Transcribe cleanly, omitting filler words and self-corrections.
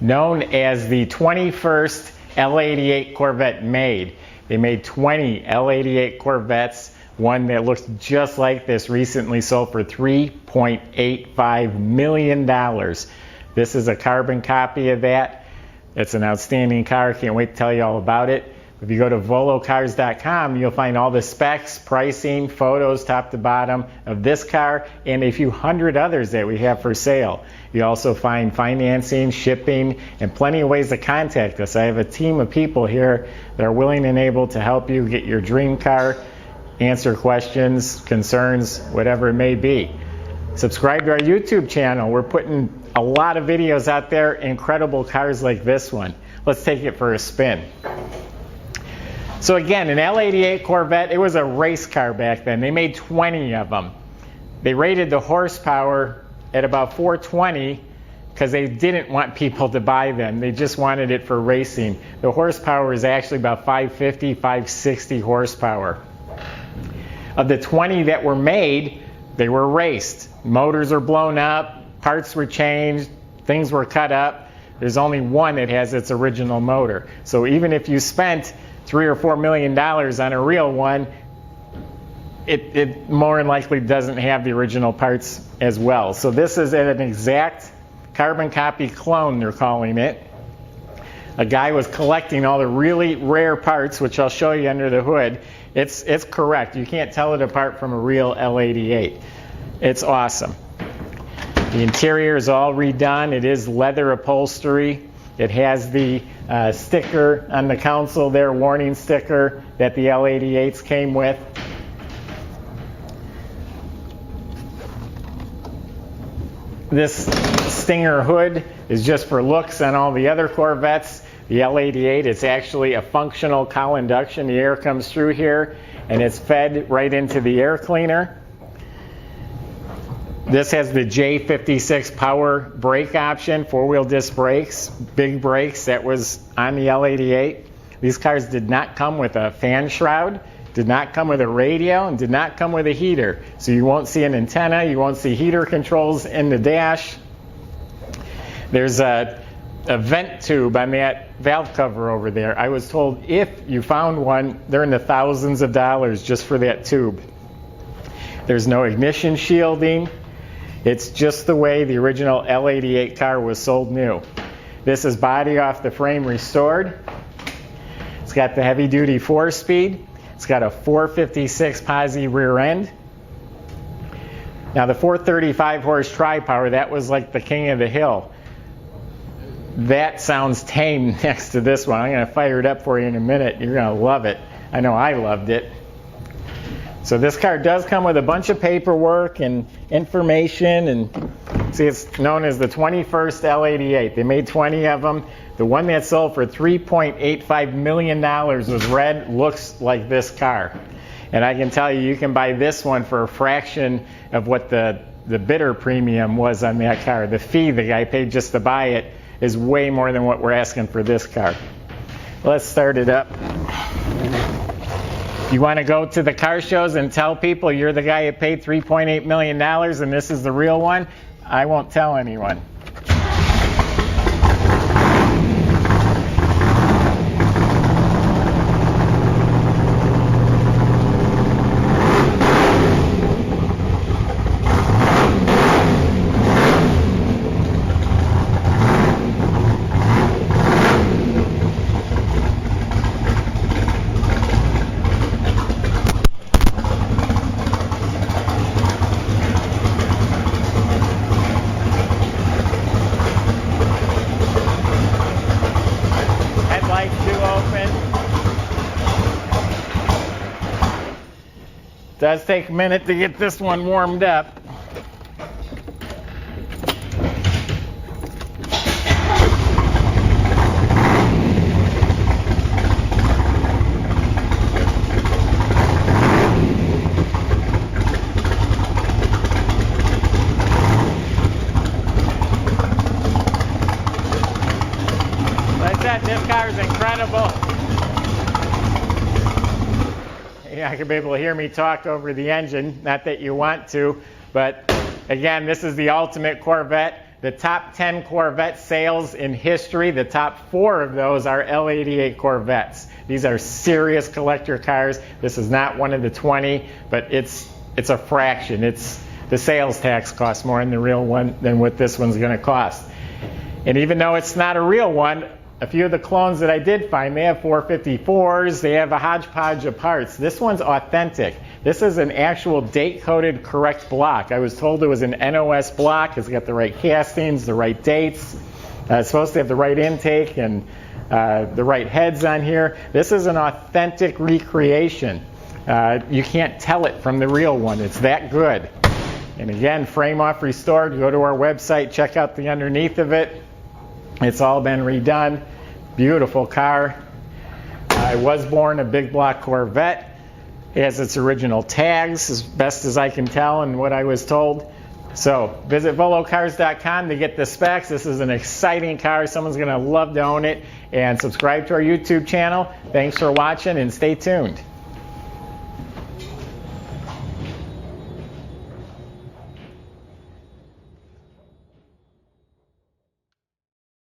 known as the 21st L88 Corvette made. They made 20 L88 Corvettes. One that looks just like this recently sold for $3.85 million. This is a carbon copy of that. It's an outstanding car. Can't wait to tell you all about it. If you go to volocars.com, you'll find all the specs, pricing, photos, top to bottom of this car and a few hundred others that we have for sale. You also find financing, shipping, and plenty of ways to contact us. I have a team of people here that are willing and able to help you get your dream car, answer questions, concerns, whatever it may be. Subscribe to our YouTube channel. We're putting a lot of videos out there, incredible cars like this one. Let's take it for a spin. So again, an L88 Corvette, it was a race car back then. They made 20 of them. They rated the horsepower at about 420 because they didn't want people to buy them. They just wanted it for racing. The horsepower is actually about 550, 560 horsepower. Of the 20 that were made, they were raced. Motors are blown up, parts were changed, things were cut up. There's only one that has its original motor. So even if you spent $3 or $4 million on a real one, it more than likely doesn't have the original parts as well. So this is an exact carbon copy clone, they're calling it. A guy was collecting all the really rare parts, which I'll show you under the hood. It's correct. You can't tell it apart from a real L88. It's awesome. The interior is all redone. It is leather upholstery. It has the sticker on the console there, warning sticker that the L88s came with. This Stinger hood is just for looks on all the other Corvettes. The L88, it's actually a functional cowl induction. The air comes through here and it's fed right into the air cleaner. This has the J56 power brake option, four-wheel disc brakes, big brakes. That was on the L88. These cars did not come with a fan shroud, did not come with a radio, and did not come with a heater. So you won't see an antenna, you won't see heater controls in the dash. There's a vent tube on that valve cover over there. I was told if you found one, they're in the thousands of dollars just for that tube. There's no ignition shielding. It's just the way the original L88 car was sold new. This is body off the frame restored. It's got the heavy duty 4-speed. It's got a 456 posi rear end. Now the 435 horse tri-power, that was like the king of the hill. That sounds tame next to this one. I'm going to fire it up for you in a minute. You're going to love it. I know I loved it. So this car does come with a bunch of paperwork and information, and see, it's known as the 21st L88. They made 20 of them. The one that sold for $3.85 million was red, looks like this car. And I can tell you, you can buy this one for a fraction of what the bidder premium was on that car. The fee the guy paid just to buy it is way more than what we're asking for this car. Let's start it up. You want to go to the car shows and tell people you're the guy who paid $3.8 million and this is the real one? I won't tell anyone. Does take a minute to get this one warmed up. Like that, this car is incredible. You're not going to be able to hear me talk over the engine, not that you want to, but again, this is the ultimate Corvette. the top 10 Corvette sales in history, the top 4 of those are L88 Corvettes. These are serious collector cars. This is not one of the 20, but it's a fraction. The sales tax costs more in the real one than what this one's going to cost. And even though it's not a real one, a few of the clones that I did find, they have 454s, they have a hodgepodge of parts. This one's authentic. This is an actual date-coded correct block. I was told it was an NOS block. It's got the right castings, the right dates. It's supposed to have the right intake and the right heads on here. This is an authentic recreation. You can't tell it from the real one. It's that good. And again, frame off restored. Go to our website, check out the underneath of it. It's all been redone. Beautiful car. I was born a big block Corvette. It has its original tags, as best as I can tell and what I was told. So visit volocars.com to get the specs. This is an exciting car. Someone's going to love to own it. And subscribe to our YouTube channel. Thanks for watching and stay tuned.